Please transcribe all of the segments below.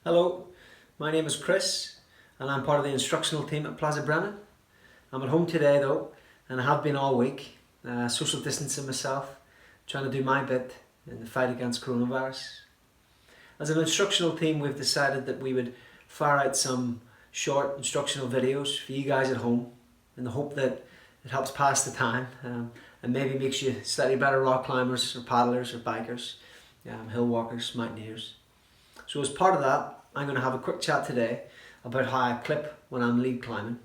Hello, my name is Kris and I'm part of the instructional team at Plas Brenin. I'm at home today though, and I have been all week, social distancing myself, trying to do my bit in the fight against coronavirus. As an instructional team, we've decided that we would fire out some short instructional videos for you guys at home in the hope that it helps pass the time and maybe makes you slightly better rock climbers or paddlers or bikers, hill walkers, mountaineers. So as part of that, I'm going to have a quick chat today about how I clip when I'm lead climbing.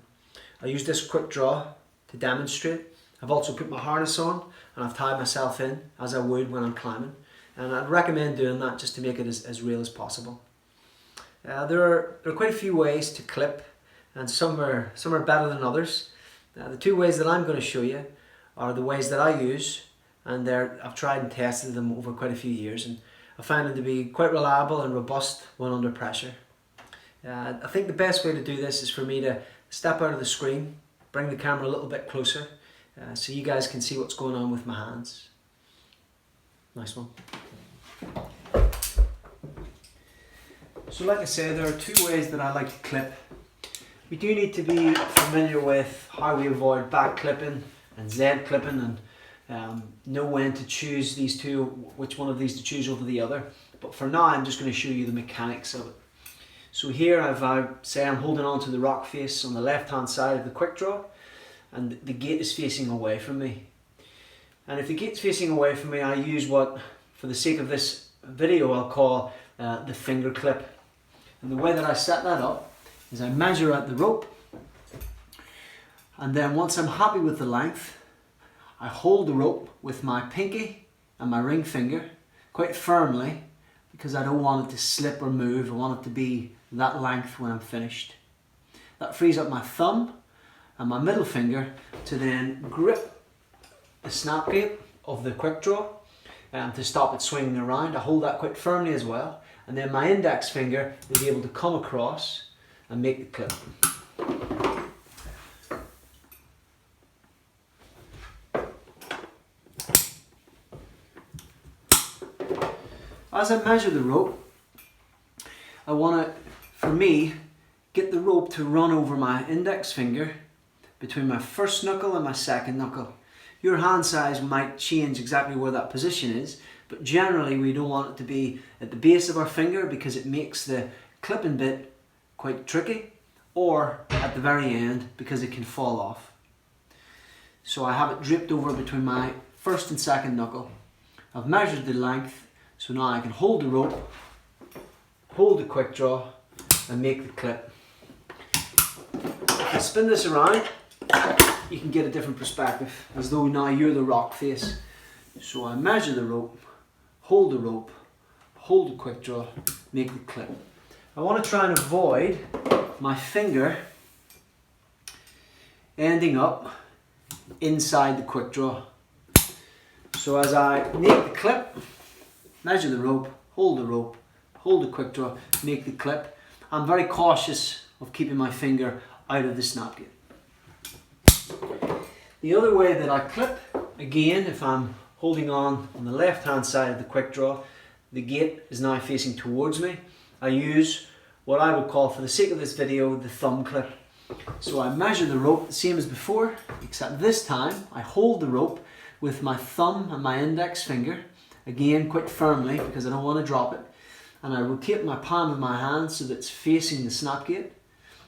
I use this quick draw to demonstrate. I've also put my harness on and I've tied myself in as I would when I'm climbing. And I'd recommend doing that just to make it as real as possible. There are quite a few ways to clip, and some are better than others. The two ways that I'm going to show you are the ways that I use, and I've tried and tested them over quite a few years, and I find them to be quite reliable and robust when under pressure. I think the best way to do this is for me to step out of the screen, bring the camera a little bit closer, so you guys can see what's going on with my hands. Nice one. So like I say, there are two ways that I like to clip. We do need to be familiar with how we avoid back clipping and Z clipping, and know when to choose these two, which one of these to choose over the other. But for now, I'm just going to show you the mechanics of it. So here I'm holding on to the rock face on the left hand side of the quick draw, and the gate is facing away from me. And if the gate's facing away from me, I use what, for the sake of this video, I'll call the finger clip. And the way that I set that up is I measure out the rope, and then once I'm happy with the length, I hold the rope with my pinky and my ring finger quite firmly, because I don't want it to slip or move. I want it to be that length when I'm finished. That frees up my thumb and my middle finger to then grip the snap gate of the quick draw to stop it swinging around. I hold that quite firmly as well, and then my index finger is able to come across and make the clip. As I measure the rope, I want to, for me, get the rope to run over my index finger between my first knuckle and my second knuckle. Your hand size might change exactly where that position is, but generally we don't want it to be at the base of our finger because it makes the clipping bit quite tricky, or at the very end because it can fall off. So I have it draped over between my first and second knuckle. I've measured the length, so now I can hold the rope, hold the quick draw and make the clip. If I spin this around, you can get a different perspective, as though now you're the rock face. So I measure the rope, hold the quick draw, make the clip. I want to try and avoid my finger ending up inside the quick draw. So as I make the clip, measure the rope, hold the quick draw, make the clip, I'm very cautious of keeping my finger out of the snap gate. The other way that I clip, again, if I'm holding on the left hand side of the quick draw, the gate is now facing towards me. I use what I would call, for the sake of this video, the thumb clip. So I measure the rope the same as before, except this time I hold the rope with my thumb and my index finger, again quite firmly because I don't want to drop it, and I rotate my palm of my hand so that it's facing the snap gate.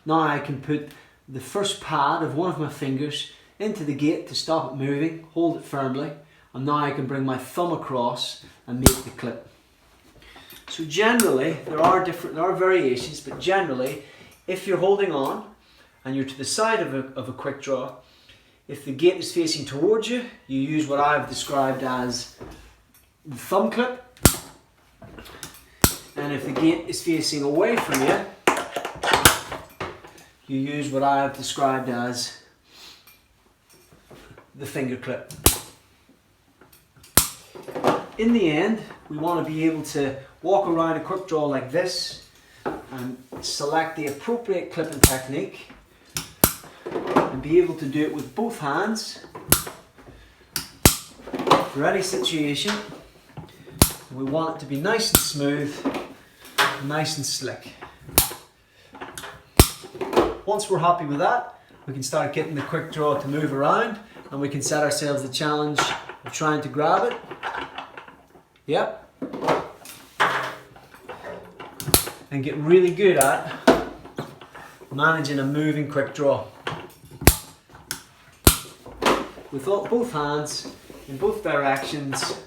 Now I can put the first pad of one of my fingers into the gate to stop it moving, hold it firmly, and now I can bring my thumb across and make the clip. So generally, there are variations, but generally, if you're holding on and you're to the side of a quick draw, if the gate is facing towards you, you use what I've described as the thumb clip, and if the gate is facing away from you, you use what I have described as the finger clip. In the end, we want to be able to walk around a quick draw like this and select the appropriate clipping technique and be able to do it with both hands for any situation. We want it to be nice and smooth nice and slick. Once we're happy with that, we can start getting the quick draw to move around, and we can set ourselves the challenge of trying to grab it. Yep. And get really good at managing a moving quick draw. With both hands in both directions.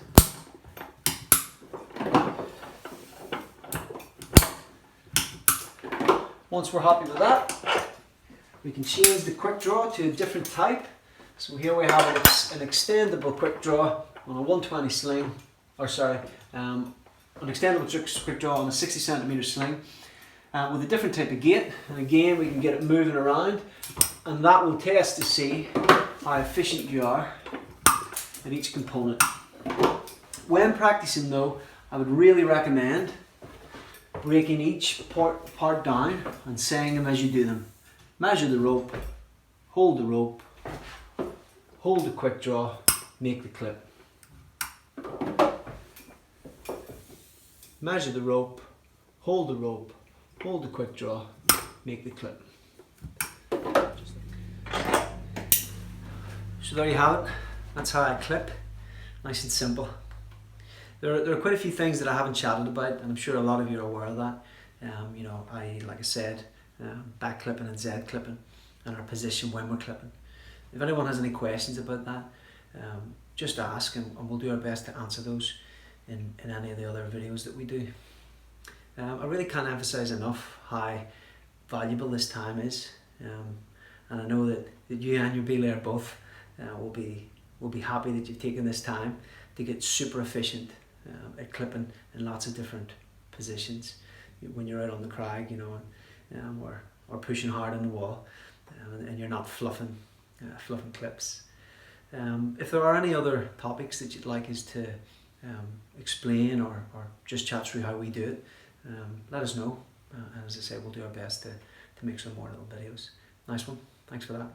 Once we're happy with that, we can change the quick draw to a different type. So here we have an extendable quick draw on a 120 sling, or sorry, an extendable quick draw on a 60 centimeter sling with a different type of gait. And again, we can get it moving around, and that will test to see how efficient you are at each component. When practicing though, I would really recommend breaking each part down and saying them as you do them. Measure the rope, hold the rope, hold the quick draw, make the clip. Measure the rope, hold the quick draw, make the clip. So there you have it. That's how I clip. Nice and simple. There are quite a few things that I haven't chatted about, and I'm sure a lot of you are aware of that. You know, like I said, back clipping and Z clipping, and our position when we're clipping. If anyone has any questions about that, just ask, and we'll do our best to answer those in any of the other videos that we do. I really can't emphasize enough how valuable this time is, and I know that you and your B-layer both will be happy that you've taken this time to get super efficient at clipping in lots of different positions when you're out on the crag, you know, or pushing hard on the wall, and you're not fluffing clips. If there are any other topics that you'd like us to explain or just chat through how we do it, let us know, and as I say, we'll do our best to make some more little videos. Nice one, thanks for that.